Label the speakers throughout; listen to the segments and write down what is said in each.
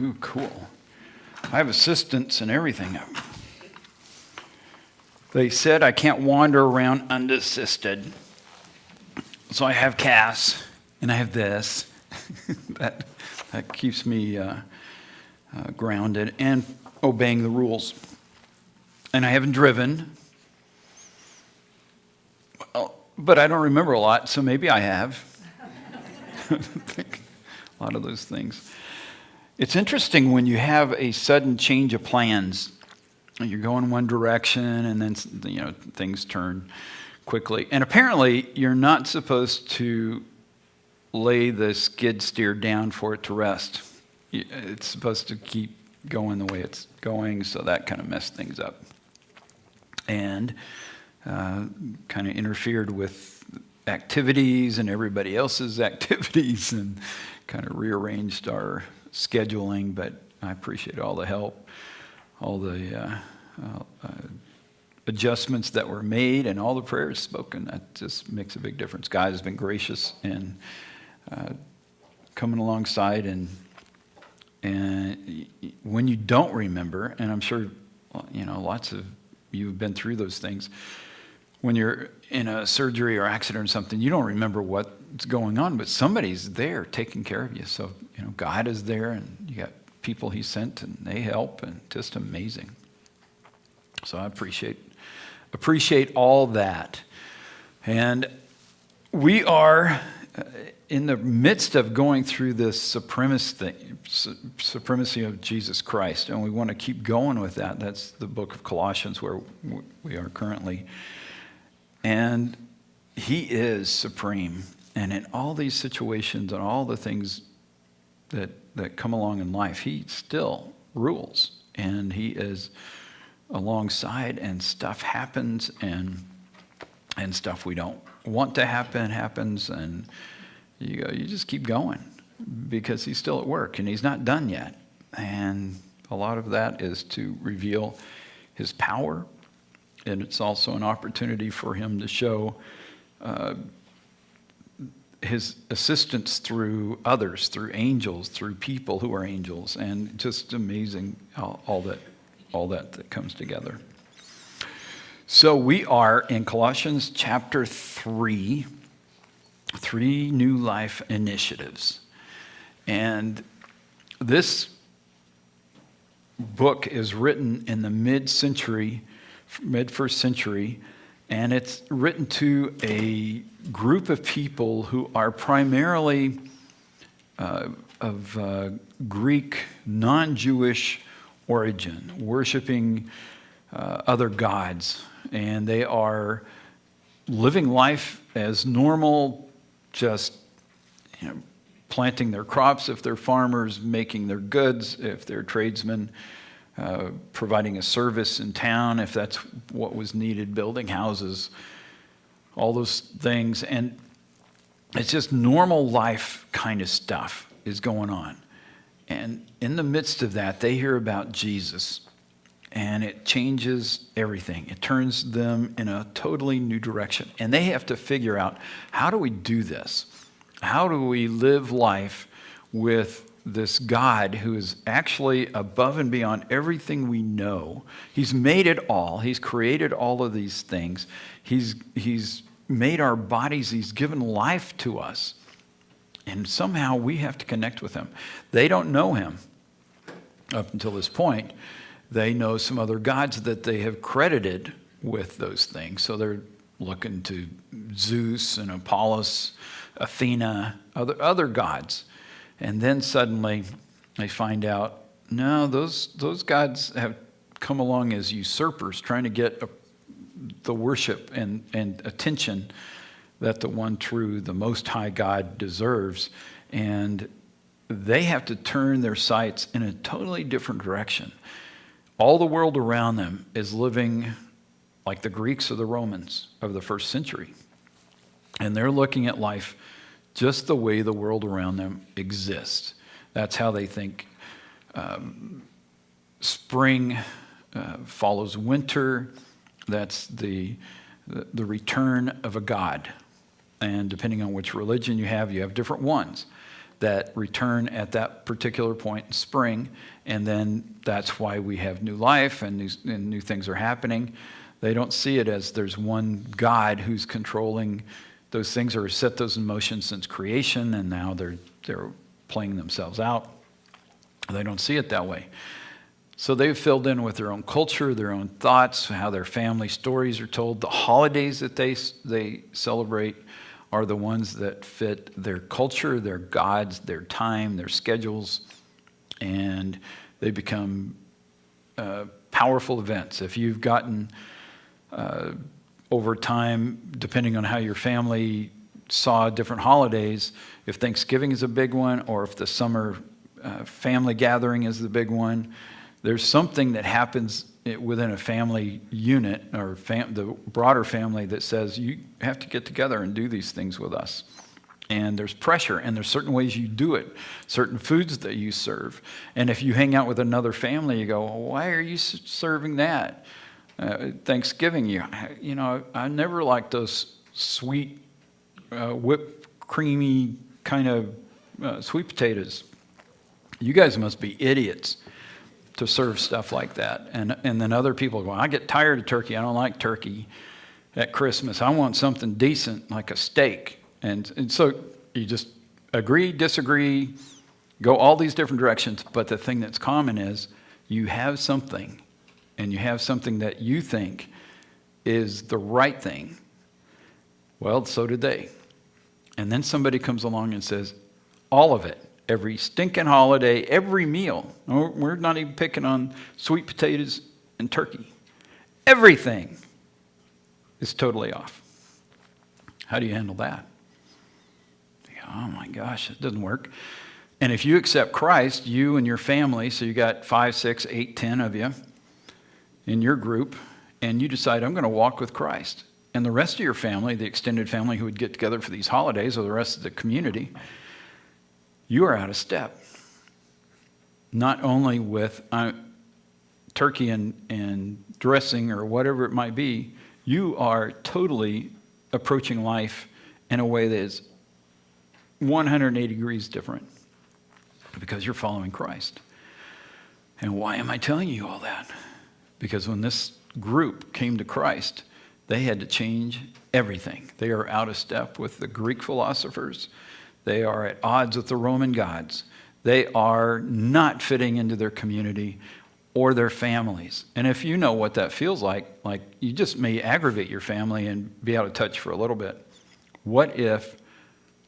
Speaker 1: Ooh, cool. I have assistants and everything. They said I can't wander around unassisted. So I have Cass, and I have this. that keeps me grounded and obeying the rules. And I haven't driven. Well, but I don't remember a lot, so maybe I have. A lot of those things. It's interesting when you have a sudden change of plans. You're going one direction, and then things turn quickly. And apparently, you're not supposed to lay the skid steer down for it to rest. It's supposed to keep going the way it's going, so that kind of messed things up. And kind of interfered with activities and everybody else's activities and kind of rearranged our scheduling, but I appreciate all the help, all the adjustments that were made, and all the prayers spoken. That just makes a big difference. God has been gracious and coming alongside, and when you don't remember, and I'm sure lots of you have been through those things, when you're in a surgery or accident or something, you don't remember what's going on, but somebody's there taking care of you. So, God is there, and you got people he sent, and they help, and just amazing. So I appreciate all that. And we are in the midst of going through this supremacy of Jesus Christ, and we want to keep going with that. That's the book of Colossians, where we are currently. And he is supreme. And in all these situations and all the things that come along in life, he still rules. And he is alongside, and stuff happens, and stuff we don't want to happen happens, and you just keep going because he's still at work, and he's not done yet. And a lot of that is to reveal his power. And it's also an opportunity for him to show his assistance through others, through angels, through people who are angels, and just amazing all that comes together. So we are in Colossians chapter 3, 3 new life initiatives. And this book is written in the mid-first century, and it's written to a group of people who are primarily of Greek, non-Jewish origin, worshiping other gods, and they are living life as normal, just planting their crops if they're farmers, making their goods if they're tradesmen, providing a service in town if that's what was needed, building houses, all those things. And it's just normal life kind of stuff is going on. And in the midst of that, they hear about Jesus, and it changes everything. It turns them in a totally new direction. And they have to figure out, how do we do this? How do we live life with this God who is actually above and beyond everything we know? He's made it all. He's created all of these things. He's made our bodies. He's given life to us. And somehow we have to connect with him. They don't know him up until this point. They know some other gods that they have credited with those things. So they're looking to Zeus and Apollos, Athena, other gods. And then suddenly they find out, no, those gods have come along as usurpers, trying to get the worship and attention that the one true, the Most High God deserves. And they have to turn their sights in a totally different direction. All the world around them is living like the Greeks or the Romans of the first century. And they're looking at life just the way the world around them exists. That's how they think spring follows winter. That's the return of a god. And depending on which religion you have different ones. that return at that particular point in spring, and then that's why we have new life and new things are happening. They don't see it as there's one God who's controlling those things or set those in motion since creation, and now they're playing themselves out. They don't see it that way. So they've filled in with their own culture, their own thoughts, how their family stories are told. The holidays that they celebrate are the ones that fit their culture, their gods, their time, their schedules, and they become powerful events. If you've gotten over time, depending on how your family saw different holidays, if Thanksgiving is a big one or if the summer family gathering is the big one, there's something that happens within a family unit or the broader family that says you have to get together and do these things with us. And there's pressure, and there's certain ways you do it, certain foods that you serve. And if you hang out with another family, you go, well, why are you serving that? Thanksgiving, I never liked those sweet, whipped, creamy kind of sweet potatoes. You guys must be idiots to serve stuff like that. And then other people go, I get tired of turkey. I don't like turkey at Christmas. I want something decent like a steak. And so you just agree, disagree, go all these different directions. But the thing that's common is you have something, and you have something that you think is the right thing. Well, so did they. And then somebody comes along and says, all of it. Every stinking holiday, every meal. We're not even picking on sweet potatoes and turkey. Everything is totally off. How do you handle that? Oh my gosh, it doesn't work. And if you accept Christ, you and your family, so you got 5, 6, 8, 10 of you in your group, and you decide, I'm going to walk with Christ. And the rest of your family, the extended family who would get together for these holidays, or the rest of the community, you are out of step. Not only with turkey and dressing or whatever it might be, you are totally approaching life in a way that is 180 degrees different because you're following Christ. And why am I telling you all that? Because when this group came to Christ, they had to change everything. They are out of step with the Greek philosophers. They are at odds with the Roman gods. They are not fitting into their community or their families. And if you know what that feels like you just may aggravate your family and be out of touch for a little bit. What if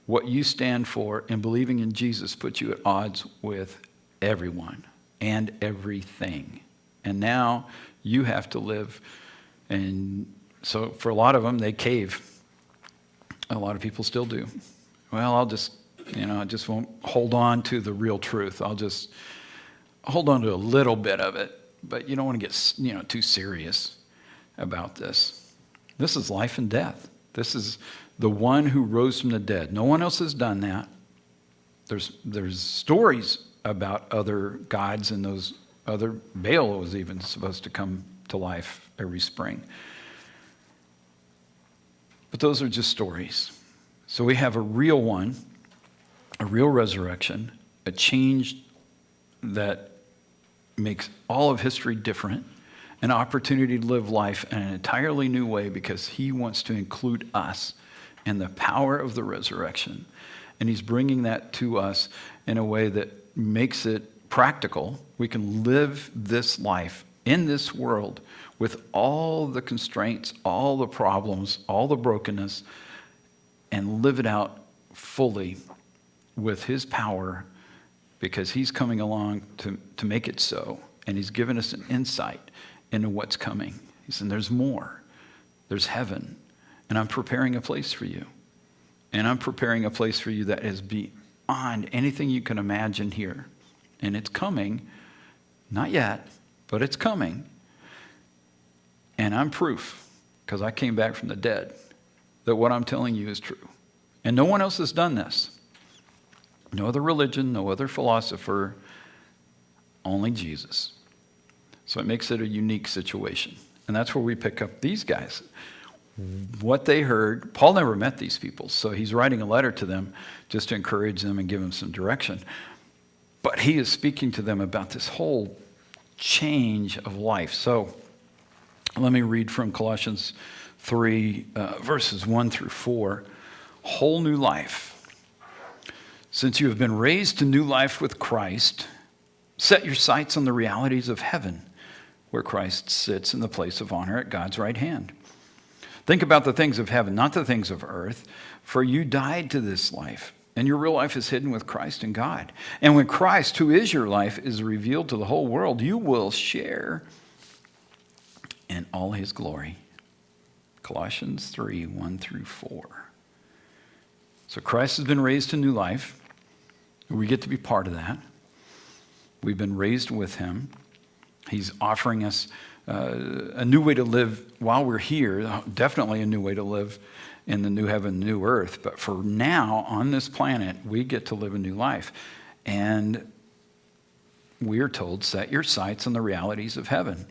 Speaker 1: what you stand for and believing in Jesus puts you at odds with everyone and everything? And now you have to live. And so for a lot of them, they cave. A lot of people still do. Well, I just won't hold on to the real truth. I'll just hold on to a little bit of it. But you don't want to get, too serious about this. This is life and death. This is the one who rose from the dead. No one else has done that. There's stories about other gods and those other, Baal was even supposed to come to life every spring. But those are just stories. So we have a real one, a real resurrection, a change that makes all of history different, an opportunity to live life in an entirely new way because he wants to include us in the power of the resurrection. And he's bringing that to us in a way that makes it practical. We can live this life in this world with all the constraints, all the problems, all the brokenness, and live it out fully with his power because he's coming along to make it so. And he's given us an insight into what's coming. He said, there's more. There's heaven. And I'm preparing a place for you. And I'm preparing a place for you that is beyond anything you can imagine here. And it's coming. Not yet, but it's coming. And I'm proof, because I came back from the dead, that what I'm telling you is true. And no one else has done this. No other religion, no other philosopher, only Jesus. So it makes it a unique situation. And that's where we pick up these guys. what they heard. Paul never met these people, so he's writing a letter to them just to encourage them and give them some direction. But he is speaking to them about this whole change of life. So let me read from Colossians 3, verses 1 through 4. Whole new life. Since you have been raised to new life with Christ, set your sights on the realities of heaven, where Christ sits in the place of honor at God's right hand. Think about the things of heaven, not the things of earth, for you died to this life, and your real life is hidden with Christ in God. And when Christ, who is your life, is revealed to the whole world, you will share in all his glory. Colossians 3, 1 through 4. So Christ has been raised to new life. We get to be part of that. We've been raised with him. He's offering us a new way to live while we're here, definitely a new way to live in the new heaven, new earth. But for now, on this planet, we get to live a new life. And we are told, set your sights on the realities of heaven.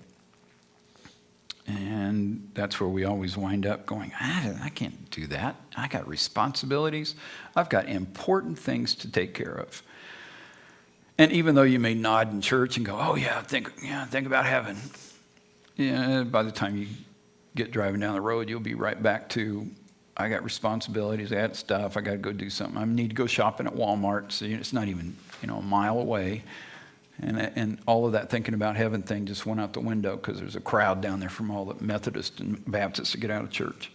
Speaker 1: And that's where we always wind up going, I can't do that. I got responsibilities. I've got important things to take care of. And even though you may nod in church and go, oh yeah, think about heaven. Yeah, by the time you get driving down the road, you'll be right back to, I got responsibilities, I got stuff, I got to go do something. I need to go shopping at Walmart, so it's not even a mile away. And all of that thinking about heaven thing just went out the window because there's a crowd down there from all the Methodists and Baptists to get out of church.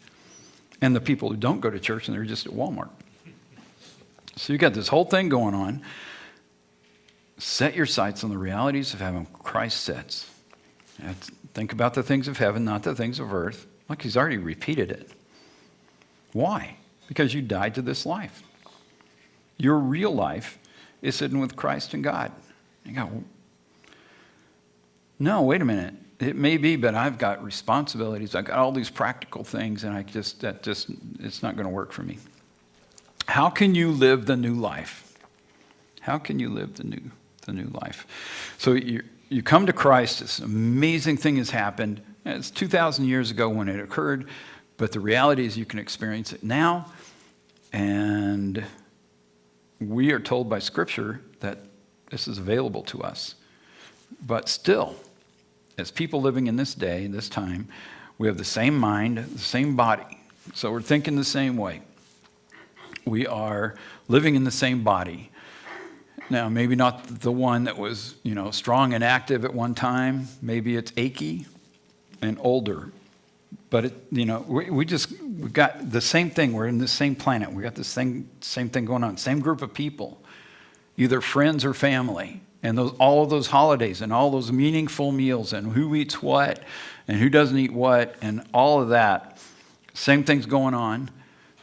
Speaker 1: And the people who don't go to church and they're just at Walmart. So you got this whole thing going on. Set your sights on the realities of heaven. Christ sets. Think about the things of heaven, not the things of earth. Look, he's already repeated it. Why? Because you died to this life. Your real life is hidden with Christ and God. You go, no, wait a minute. It may be, but I've got responsibilities. I've got all these practical things, and it's not going to work for me. How can you live the new life? How can you live the new life? So you come to Christ. This amazing thing has happened. It's 2,000 years ago when it occurred, but the reality is you can experience it now. And we are told by Scripture that this is available to us. But still, as people living in this day, this time, we have the same mind, the same body. So we're thinking the same way. We are living in the same body. Now, maybe not the one that was, strong and active at one time. Maybe it's achy and older. But we've got the same thing. We're in the same planet. We got the same thing going on. Same group of people, either friends or family, and all of those holidays and all those meaningful meals and who eats what and who doesn't eat what and all of that. Same things going on.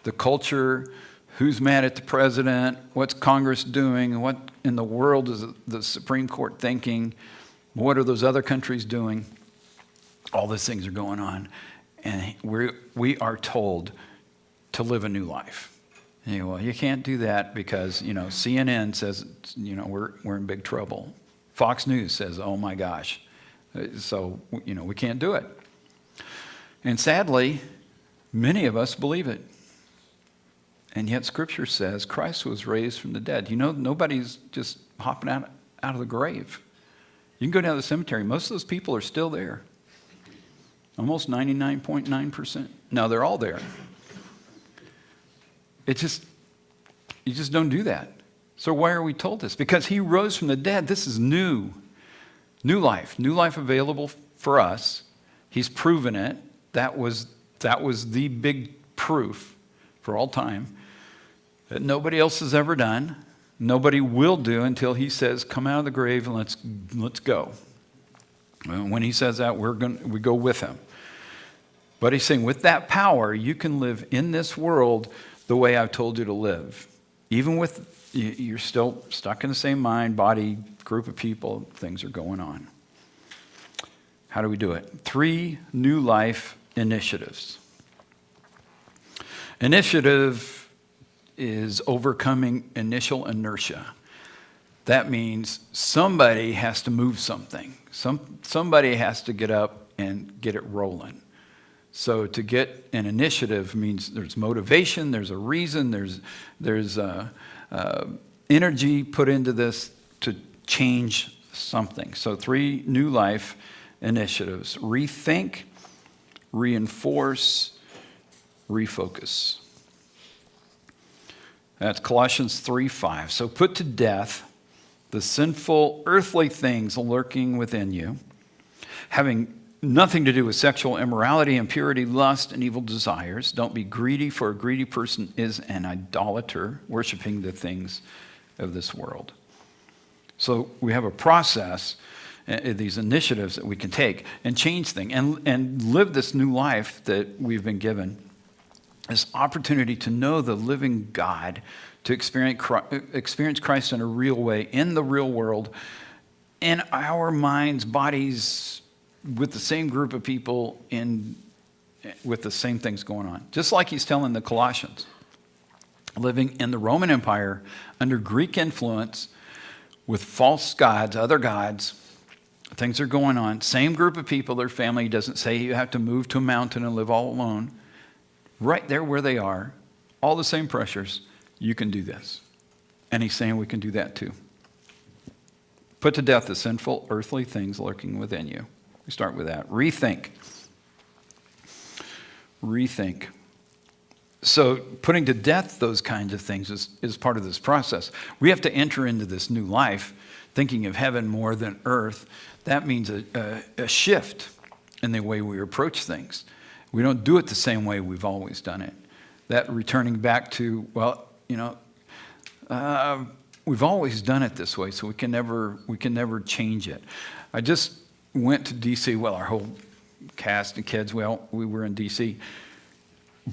Speaker 1: The culture. Who's mad at the president? What's Congress doing? What in the world is the Supreme Court thinking? What are those other countries doing? All these things are going on. And we are told to live a new life. Well, you can't do that because, CNN says, we're in big trouble. Fox News says, oh my gosh. So, we can't do it. And sadly, many of us believe it. And yet Scripture says Christ was raised from the dead. Nobody's just hopping out of the grave. You can go down to the cemetery. Most of those people are still there. Almost 99.9%. No, they're all there. You just don't do that. So why are we told this? Because he rose from the dead. This is new. New life available for us. He's proven it. That was the big proof for all time that nobody else has ever done. Nobody will do until he says, come out of the grave and let's go. And when he says that, we go with him. But he's saying with that power, you can live in this world the way I've told you to live. Even with, you're still stuck in the same mind, body, group of people, things are going on. How do we do it? 3 new life initiatives. Initiative is overcoming initial inertia. That means somebody has to move something. Somebody has to get up and get it rolling. So to get an initiative means there's motivation, there's a reason, there's energy put into this to change something. So 3 new life initiatives: rethink, reinforce, refocus. That's Colossians 3:5. So put to death the sinful earthly things lurking within you, having nothing to do with sexual immorality, impurity, lust, and evil desires. Don't be greedy, for a greedy person is an idolater, worshiping the things of this world. So we have a process, these initiatives that we can take and change things and live this new life that we've been given. This opportunity to know the living God, to experience Christ in a real way, in the real world, in our minds, bodies, with the same group of people, with the same things going on. Just like he's telling the Colossians, living in the Roman Empire under Greek influence with false gods, other gods, things are going on. Same group of people, their family. He doesn't say you have to move to a mountain and live all alone. Right there where they are, all the same pressures, you can do this. And he's saying we can do that too. Put to death the sinful earthly things lurking within you. We start with that. Rethink. Rethink. So putting to death those kinds of things is part of this process. We have to enter into this new life thinking of heaven more than earth. That means a shift in the way we approach things. We don't do it the same way we've always done it. That returning back to, we've always done it this way, so we can never change it. I just went to D.C. Well, our whole cast and kids, we were in D.C.,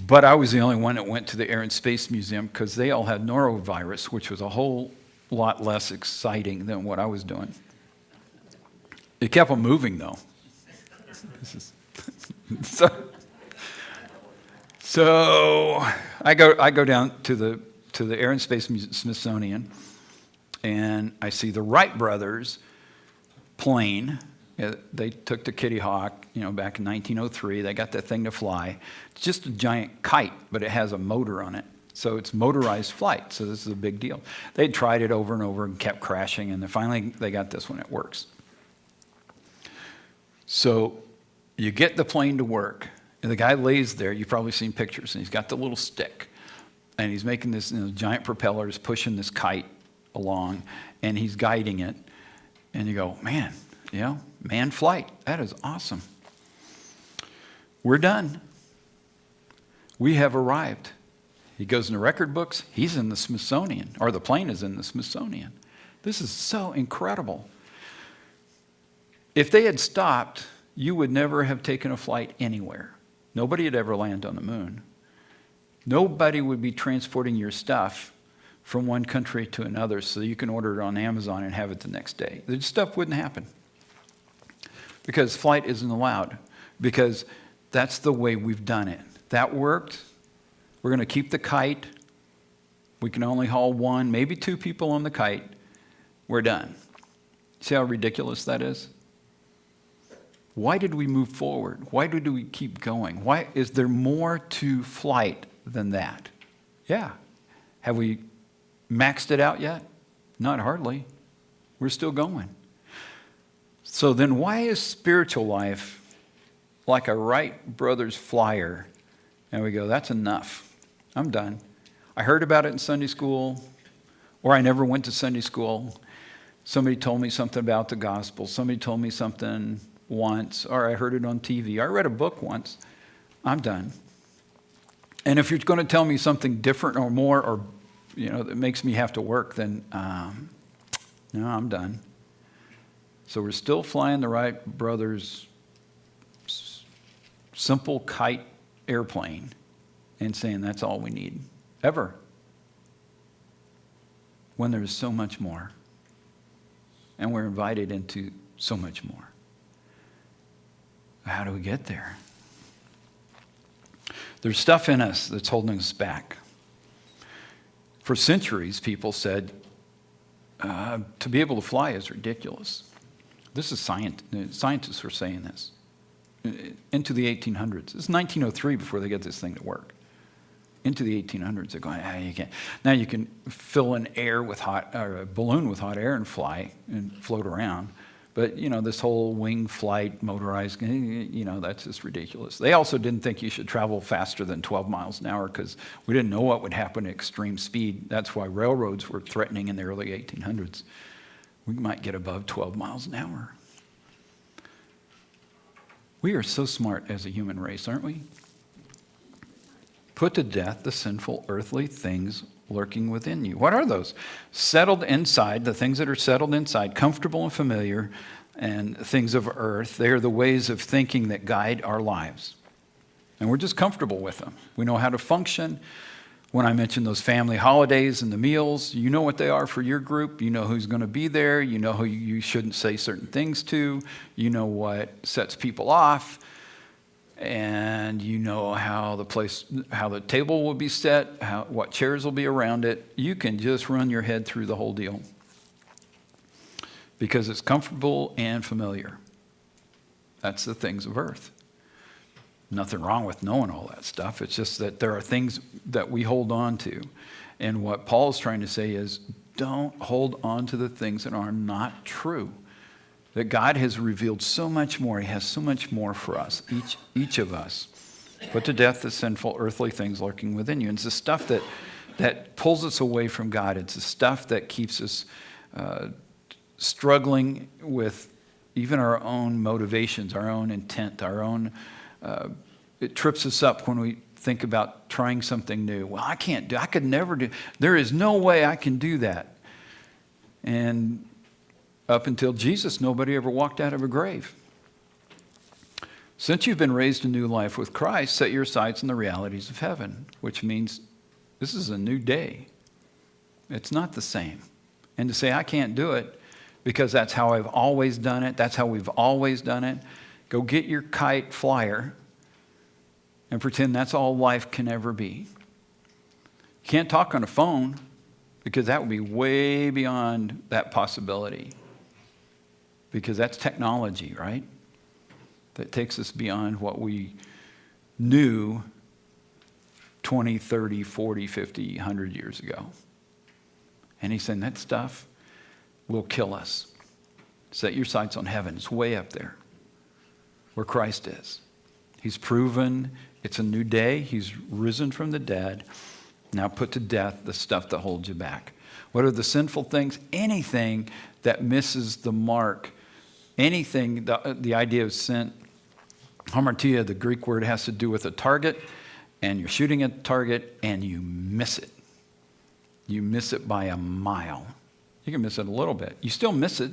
Speaker 1: but I was the only one that went to the Air and Space Museum because they all had norovirus, which was a whole lot less exciting than what I was doing. It kept on moving, though. So I go down to the Air and Space Smithsonian, and I see the Wright brothers plane. They took the Kitty Hawk, back in 1903. They got that thing to fly. It's just a giant kite, but it has a motor on it. So it's motorized flight. So this is a big deal. They tried it over and over and kept crashing, and then finally they got this one. It works. So you get the plane to work, and the guy lays there. You've probably seen pictures, and he's got the little stick, and he's making this giant propellers, pushing this kite along, and he's guiding it. And you go, man, manned flight. That is awesome. We're done. We have arrived. He goes in the record books. He's in the Smithsonian, or the plane is in the Smithsonian. This is so incredible. If they had stopped, you would never have taken a flight anywhere. Nobody would ever land on the moon. Nobody would be transporting your stuff from one country to another so you can order it on Amazon and have it the next day. The stuff wouldn't happen because flight isn't allowed, because that's the way we've done it. That worked. We're going to keep the kite. We can only haul 1, maybe 2 people on the kite. We're done. See how ridiculous that is? Why did we move forward? Why did we keep going? Why is there more to flight than that? Yeah. Have we maxed it out yet? Not hardly. We're still going. So then why is spiritual life like a Wright brothers flyer? And we go, that's enough. I'm done. I heard about it in Sunday school, or I never went to Sunday school. Somebody told me something about the gospel. Somebody told me something once, or I heard it on TV. I read a book once. I'm done. And if you're going to tell me something different or more, or that makes me have to work, then no, I'm done. So we're still flying the Wright brothers' simple kite airplane and saying that's all we need ever, when there's so much more, and we're invited into so much more. How do we get there? There's stuff in us that's holding us back. For centuries, people said to be able to fly is ridiculous. This is scientists were saying this. into the 1800s. It's 1903 before they get this thing to work. Into the 1800s, they're going, you can't. Now you can fill an air with or a balloon with hot air and fly and float around. But, this whole wing flight, motorized, that's just ridiculous. They also didn't think you should travel faster than 12 miles an hour because we didn't know what would happen at extreme speed. That's why railroads were threatening in the early 1800s. We might get above 12 miles an hour. We are so smart as a human race, aren't we? Put to death the sinful earthly things lurking within you. What are those? Settled inside, the things that are settled inside, comfortable and familiar, and things of earth. They are the ways of thinking that guide our lives. And we're just comfortable with them. We know how to function. When I mentioned those family holidays and the meals, you know what they are for your group. You know who's going to be there. You know who you shouldn't say certain things to. You know what sets people off. And you know how the table will be set, what chairs will be around it. You can just run your head through the whole deal because it's comfortable and familiar. That's the things of earth. Nothing wrong with knowing all that stuff. It's just that there are things that we hold on to. And what Paul's trying to say is, don't hold on to the things that are not true. That God has revealed so much more. He has so much more for us, each of us. Put to death the sinful earthly things lurking within you. And it's the stuff that pulls us away from God. It's the stuff that keeps us struggling with even our own motivations, our own intent, our own... it trips us up when we think about trying something new. Well, I could never do... There is no way I can do that. And... up until Jesus, nobody ever walked out of a grave. Since you've been raised to new life with Christ, set your sights on the realities of heaven, which means this is a new day. It's not the same. And to say, I can't do it because that's how I've always done it, that's how we've always done it, go get your kite flyer and pretend that's all life can ever be. You can't talk on a phone because that would be way beyond that possibility. Because that's technology, right? That takes us beyond what we knew 20, 30, 40, 50, 100 years ago. And he's saying that stuff will kill us. Set your sights on heaven. It's way up there where Christ is. He's proven it's a new day. He's risen from the dead. Now put to death the stuff that holds you back. What are the sinful things? Anything that misses the mark. Anything, the idea of sin, hamartia, the Greek word, has to do with a target, and you're shooting at the target, and you miss it. You miss it by a mile. You can miss it a little bit. You still miss it.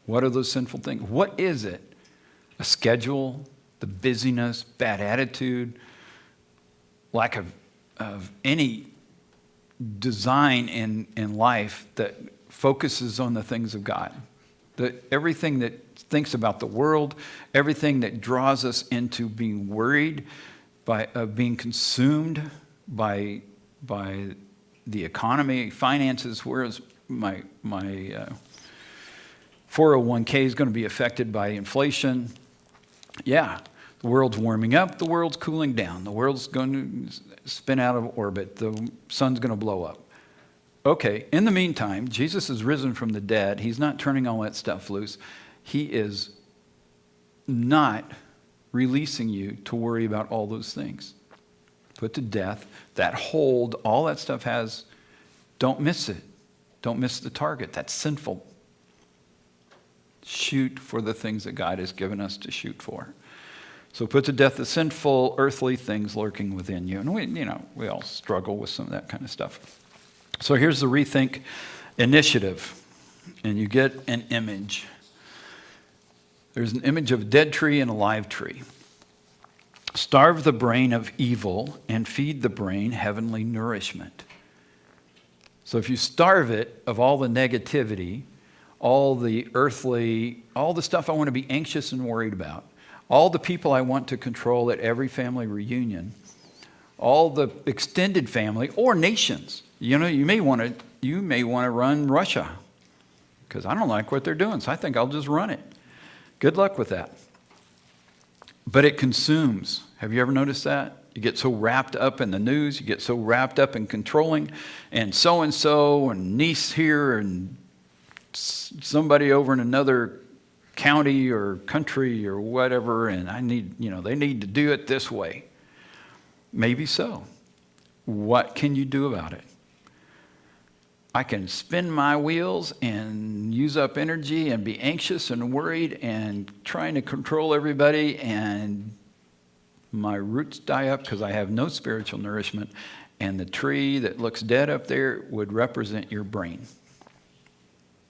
Speaker 1: What are those sinful things? What is it? A schedule, the busyness, bad attitude, lack of any design in life that focuses on the things of God. Everything that thinks about the world, everything that draws us into being worried, being consumed by the economy, finances. Whereas my 401k is going to be affected by inflation. Yeah, the world's warming up, the world's cooling down, the world's going to spin out of orbit, the sun's going to blow up. Okay, in the meantime, Jesus is risen from the dead. He's not turning all that stuff loose. He is not releasing you to worry about all those things. Put to death that hold all that stuff has. Don't miss it. Don't miss the target. That's sinful. Shoot for the things that God has given us to shoot for. So put to death the sinful earthly things lurking within you. And we all struggle with some of that kind of stuff. So here's the Rethink Initiative. And you get an image. There's an image of a dead tree and a live tree. Starve the brain of evil and feed the brain heavenly nourishment. So if you starve it of all the negativity, all the earthly, all the stuff I want to be anxious and worried about, all the people I want to control at every family reunion, all the extended family or nations. You may want to run Russia because I don't like what they're doing, so I think I'll just run it. Good luck with that. but it consumes. Have you ever noticed that? You get so wrapped up in the news, you get so wrapped up in controlling, and niece here, and somebody over in another county or country or whatever, and they need to do it this way. Maybe so. What can you do about it? I can spin my wheels and use up energy and be anxious and worried and trying to control everybody, and my roots die up because I have no spiritual nourishment, and the tree that looks dead up there would represent your brain.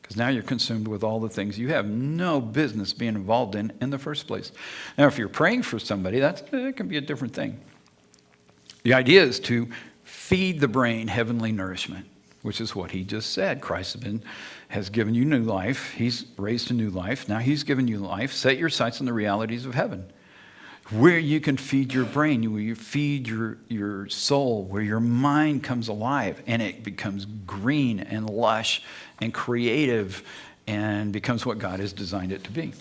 Speaker 1: Because now you're consumed with all the things you have no business being involved in the first place. Now, if you're praying for somebody, that can be a different thing. The idea is to feed the brain heavenly nourishment, which is what he just said. Christ has given you new life. He's raised a new life. Now he's given you life. Set your sights on the realities of heaven, where you can feed your brain, where you feed your soul, where your mind comes alive and it becomes green and lush and creative and becomes what God has designed it to be.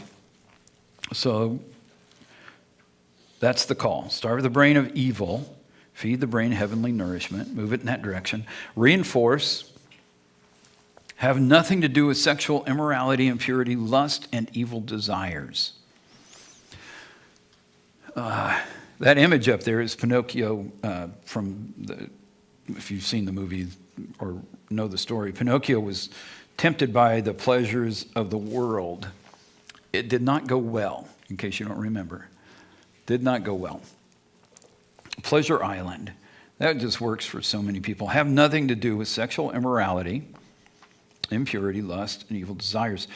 Speaker 1: So that's the call. Starve the brain of evil. Feed the brain heavenly nourishment. Move it in that direction. Reinforce. Have nothing to do with sexual immorality, impurity, lust, and evil desires. That image up there is Pinocchio if you've seen the movie or know the story. Pinocchio was tempted by the pleasures of the world. It did not go well, in case you don't remember. Did not go well. Pleasure Island. That just works for so many people. Have nothing to do with sexual immorality, impurity, lust, and evil desires.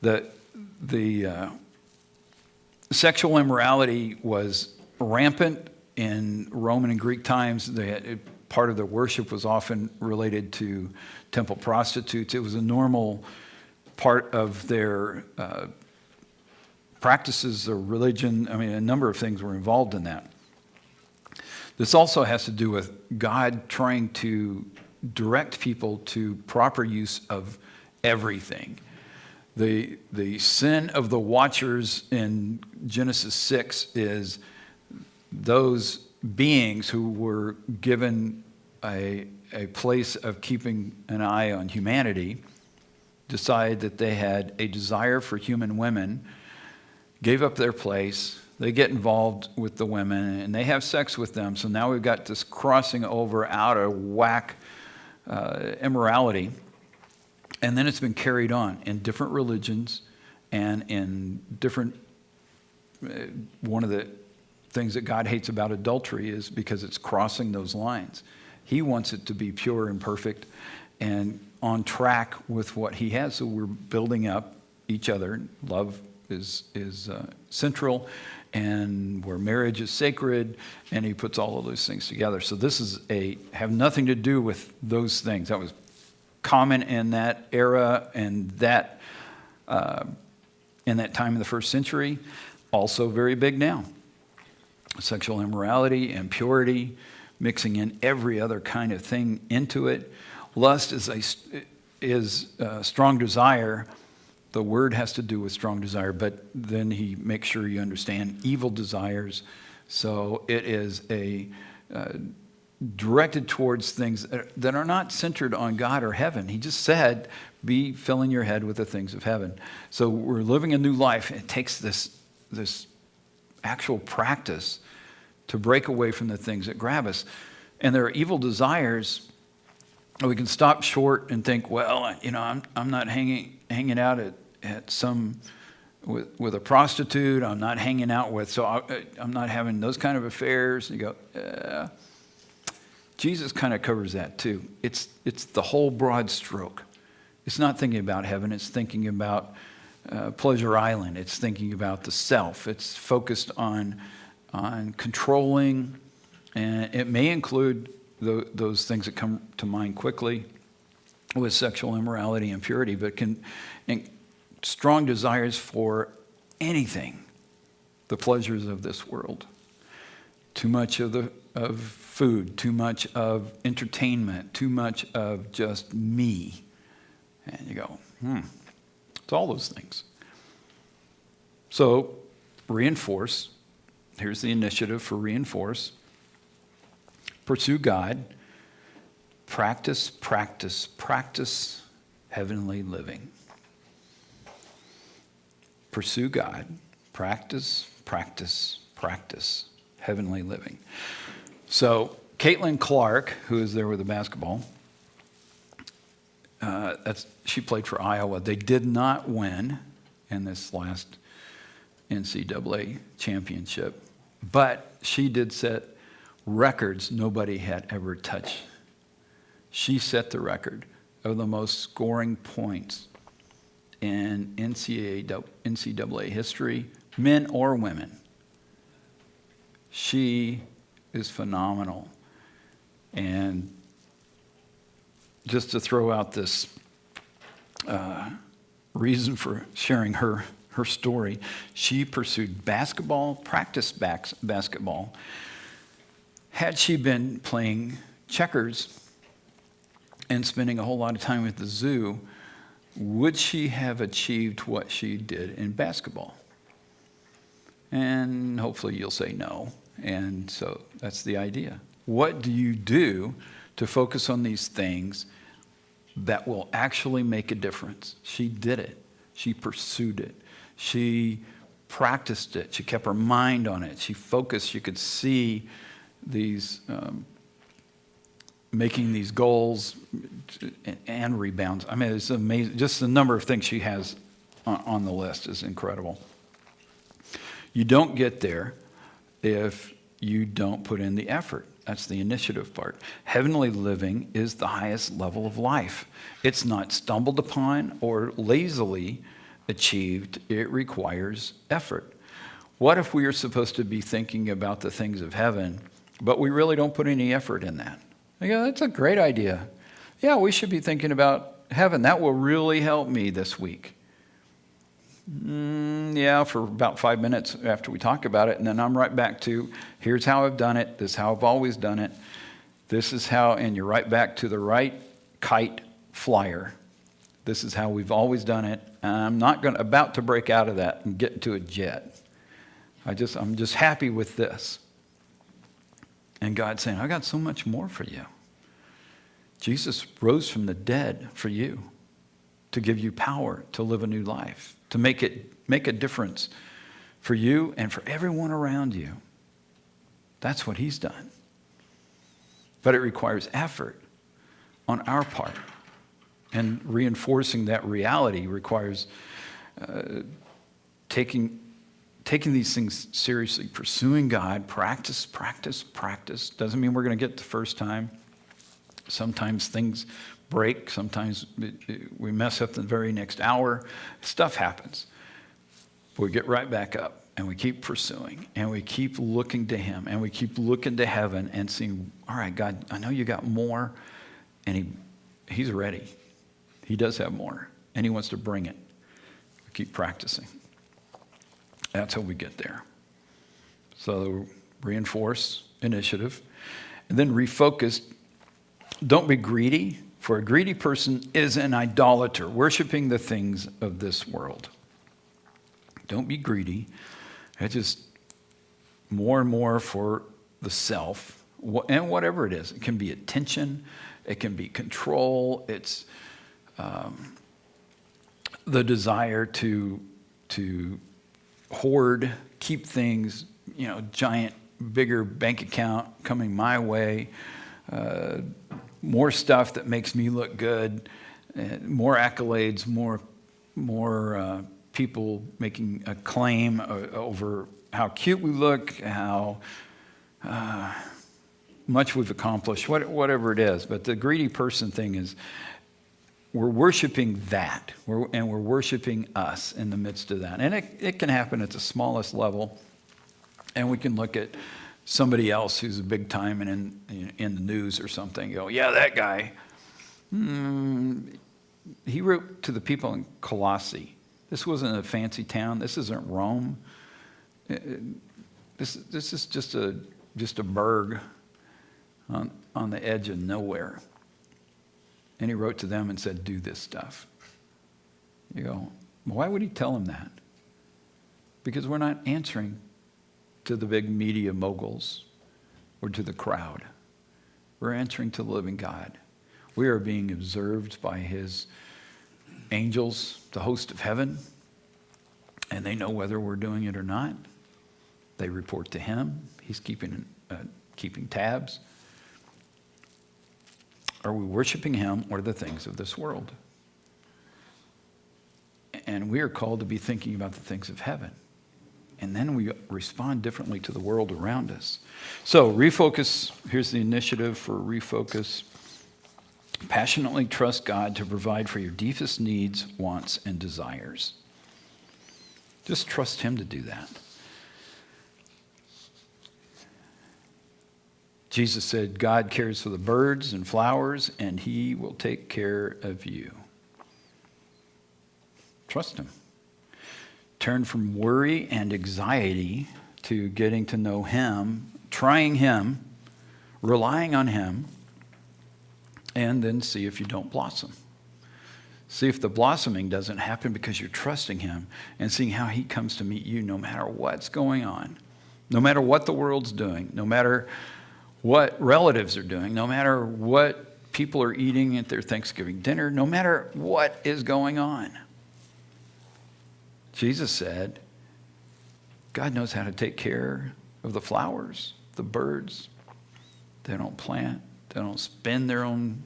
Speaker 1: The sexual immorality was rampant in Roman and Greek times. Part of their worship was often related to temple prostitutes. It was a normal part of their practices, their religion. I mean, a number of things were involved in that. This also has to do with God trying to direct people to proper use of everything. The sin of the watchers in Genesis 6 is those beings who were given a place of keeping an eye on humanity decide that they had a desire for human women, gave up their place, they get involved with the women, and they have sex with them. So now we've got this crossing over out of whack immorality. And then it's been carried on in different religions and in different... one of the things that God hates about adultery is because it's crossing those lines. He wants it to be pure and perfect and on track with what he has. So we're building up each other. Love is central, and where marriage is sacred, and he puts all of those things together. So this is have nothing to do with those things. That was common in that era and that in that time in the first century. Also very big now. Sexual immorality, impurity, mixing in every other kind of thing into it. Lust is a strong desire. The word has to do with strong desire, but then he makes sure you understand evil desires. So it is directed towards things that are not centered on God or heaven. He just said, be filling your head with the things of heaven. So we're living a new life. It takes this actual practice to break away from the things that grab us. And there are evil desires. We can stop short and think, well, I'm not hanging out at some with a prostitute. I'm not hanging out with, so I'm not having those kind of affairs. And you go, Jesus kind of covers that too. It's the whole broad stroke. It's not thinking about heaven. It's thinking about Pleasure Island. It's thinking about the self. It's focused on controlling, and it may include those things that come to mind quickly with sexual immorality and purity, but and strong desires for anything, the pleasures of this world. Too much of food, too much of entertainment, too much of just me. And you go, it's all those things. So reinforce, here's the initiative for reinforce. Pursue God. Practice, practice, practice heavenly living. Pursue God. Practice, practice, practice heavenly living. So Caitlin Clark, who is there with the basketball, she played for Iowa. They did not win in this last NCAA championship, but she did set records nobody had ever touched. She set the record of the most scoring points in NCAA history, men or women. She is phenomenal. And just to throw out this reason for sharing her story, she pursued basketball, practiced basketball. Had she been playing checkers and spending a whole lot of time at the zoo, would she have achieved what she did in basketball? And hopefully you'll say no. And so that's the idea. What do you do to focus on these things that will actually make a difference? She did it. She pursued it. She practiced it. She kept her mind on it. She focused. You could see these making these goals and rebounds. I mean, it's amazing. Just the number of things she has on the list is incredible. You don't get there if you don't put in the effort. That's the initiative part. Heavenly living is the highest level of life. It's not stumbled upon or lazily achieved. It requires effort. What if we are supposed to be thinking about the things of heaven, but we really don't put any effort in that? Yeah, that's a great idea. Yeah, we should be thinking about heaven. That will really help me this week. Yeah, for about 5 minutes after we talk about it, and then I'm right back to, here's how I've done it. This is how I've always done it. This is how, and you're right back to the right kite flyer. This is how we've always done it. And I'm not about to break out of that and get into a jet. I'm just happy with this. And God's saying, I got so much more for you. Jesus rose from the dead for you, to give you power to live a new life, to make a difference for you and for everyone around you. That's what he's done. But it requires effort on our part. And reinforcing that reality requires taking these things seriously, pursuing God, practice, practice, practice. Doesn't mean we're going to get the first time. Sometimes things break. Sometimes we mess up the very next hour. Stuff happens. But we get right back up and we keep pursuing and we keep looking to him and we keep looking to heaven and seeing, all right, God, I know you got more. And he's ready. He does have more and he wants to bring it. We keep practicing. That's how we get there. So reinforce initiative and then refocus. Don't be greedy, for a greedy person is an idolater, worshiping the things of this world. Don't be greedy. It's just more and more for the self, and whatever it is. It can be attention. It can be control. It's the desire to hoard, keep things, giant, bigger bank account coming my way, more stuff that makes me look good, more accolades, more people making a claim over how cute we look, how much we've accomplished, whatever it is. But the greedy person thing is, we're worshiping that, and we're worshiping us in the midst of that. And it can happen at the smallest level, and we can look at somebody else who's a big time and in the news or something, go, yeah, that guy. He wrote to the people in Colossae. This wasn't a fancy town. This isn't Rome. This is just a burg on the edge of nowhere. And he wrote to them and said, do this stuff. You go, why would he tell them that? Because we're not answering to the big media moguls or to the crowd. We're answering to the living God. We are being observed by his angels, the host of heaven, and they know whether we're doing it or not. They report to him. He's keeping tabs. Are we worshiping him or the things of this world? And we are called to be thinking about the things of heaven. And then we respond differently to the world around us. So refocus. Here's the initiative for refocus. Passionately trust God to provide for your deepest needs, wants, and desires. Just trust him to do that. Jesus said, God cares for the birds and flowers, and he will take care of you. Trust him. Turn from worry and anxiety to getting to know him, trying him, relying on him, and then see if you don't blossom. See if the blossoming doesn't happen because you're trusting him and seeing how he comes to meet you no matter what's going on, no matter what the world's doing, no matter what relatives are doing, no matter what people are eating at their Thanksgiving dinner, no matter what is going on. Jesus said, God knows how to take care of the flowers, the birds. They don't plant. They don't spin their own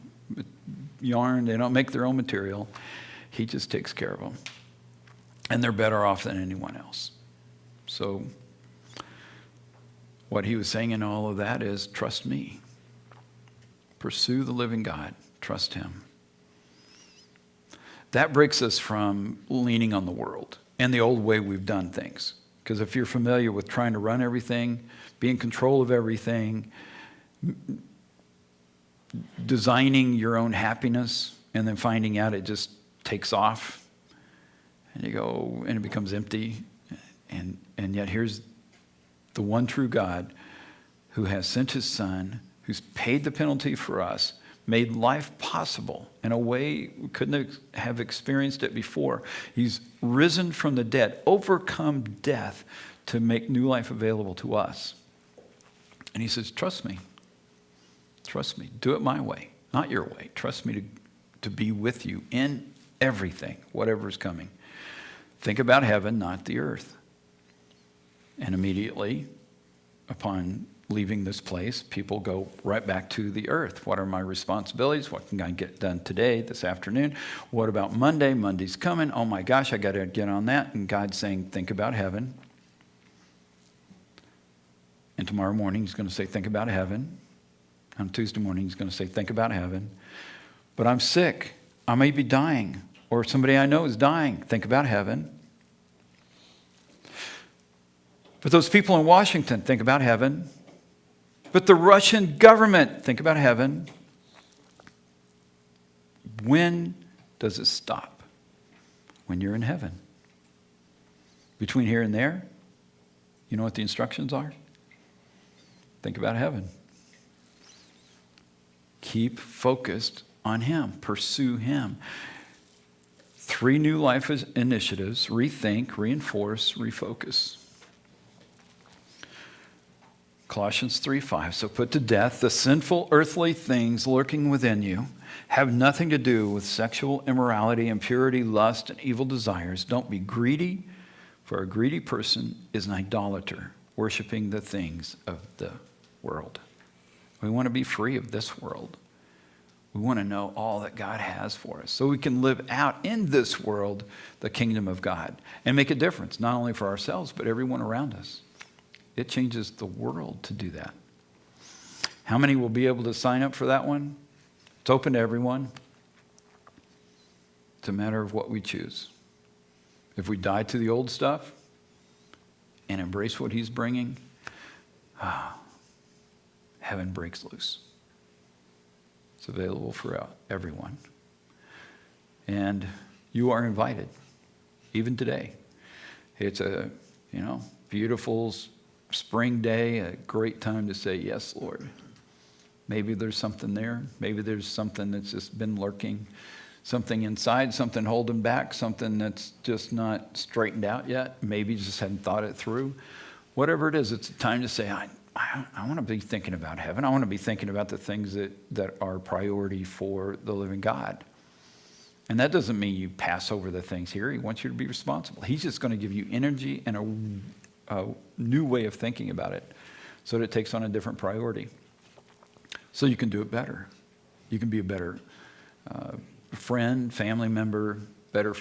Speaker 1: yarn. They don't make their own material. He just takes care of them. And they're better off than anyone else. So what he was saying in all of that is, trust me. Pursue the living God. Trust him. That breaks us from leaning on the world and the old way we've done things. Because if you're familiar with trying to run everything, be in control of everything, designing your own happiness, and then finding out it just takes off, and you go, and it becomes empty, and yet here's the one true God who has sent his son, who's paid the penalty for us, made life possible in a way we couldn't have experienced it before. He's risen from the dead, overcome death to make new life available to us. And he says, trust me. Trust me. Do it my way, not your way. Trust me to be with you in everything, whatever's coming. Think about heaven, not the earth. And immediately, upon leaving this place, people go right back to the earth. What are my responsibilities? What can I get done today, this afternoon? What about Monday? Monday's coming. Oh my gosh, I got to get on that. And God's saying, think about heaven. And tomorrow morning, he's going to say, think about heaven. On Tuesday morning, he's going to say, think about heaven. But I'm sick. I may be dying. Or somebody I know is dying. Think about heaven. But those people in Washington, think about heaven. But the Russian government, think about heaven. When does it stop? When you're in heaven. Between here and there, you know what the instructions are? Think about heaven. Keep focused on him. Pursue him. 3 new life initiatives: rethink, reinforce, refocus. Colossians 3:5. So put to death the sinful earthly things lurking within you. Have nothing to do with sexual immorality, impurity, lust, and evil desires. Don't be greedy, for a greedy person is an idolater, worshiping the things of the world. We want to be free of this world. We want to know all that God has for us so we can live out in this world the kingdom of God and make a difference, not only for ourselves, but everyone around us. It changes the world to do that. How many will be able to sign up for that one? It's open to everyone. It's a matter of what we choose. If we die to the old stuff and embrace what he's bringing, heaven breaks loose. It's available for everyone. And you are invited, even today. It's a, beautiful spring day, a great time to say, yes, Lord. Maybe there's something there. Maybe there's something that's just been lurking, something inside, something holding back, something that's just not straightened out yet. Maybe you just hadn't thought it through. Whatever it is, it's a time to say, I want to be thinking about heaven. I want to be thinking about the things that are priority for the living God. And that doesn't mean you pass over the things here. He wants you to be responsible. He's just going to give you energy and a new way of thinking about it so that it takes on a different priority. So you can do it better. You can be a better friend, family member, better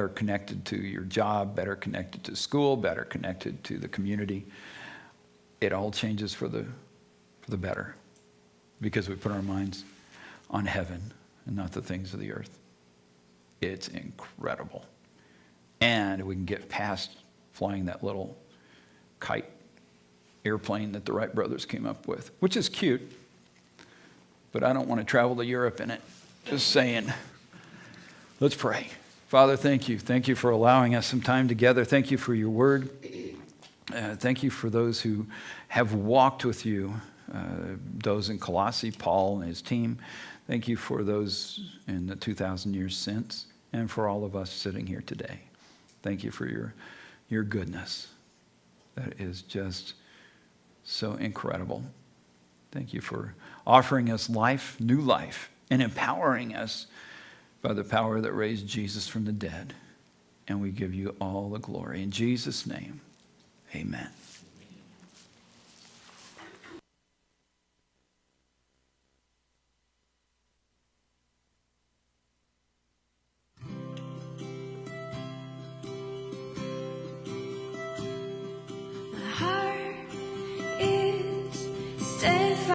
Speaker 1: connected to your job, better connected to school, better connected to the community. It all changes for the better because we put our minds on heaven and not the things of the earth. It's incredible. And we can get past flying that little kite airplane that the Wright brothers came up with, which is cute, but I don't want to travel to Europe in it. Just saying. Let's pray. Father, thank you. Thank you for allowing us some time together. Thank you for your word. Thank you for those who have walked with you, those in Colossae, Paul and his team. Thank you for those in the 2,000 years since, and for all of us sitting here today. Thank you for your goodness. That is just so incredible. Thank you for offering us life, new life, and empowering us by the power that raised Jesus from the dead. And we give you all the glory. In Jesus' name, amen.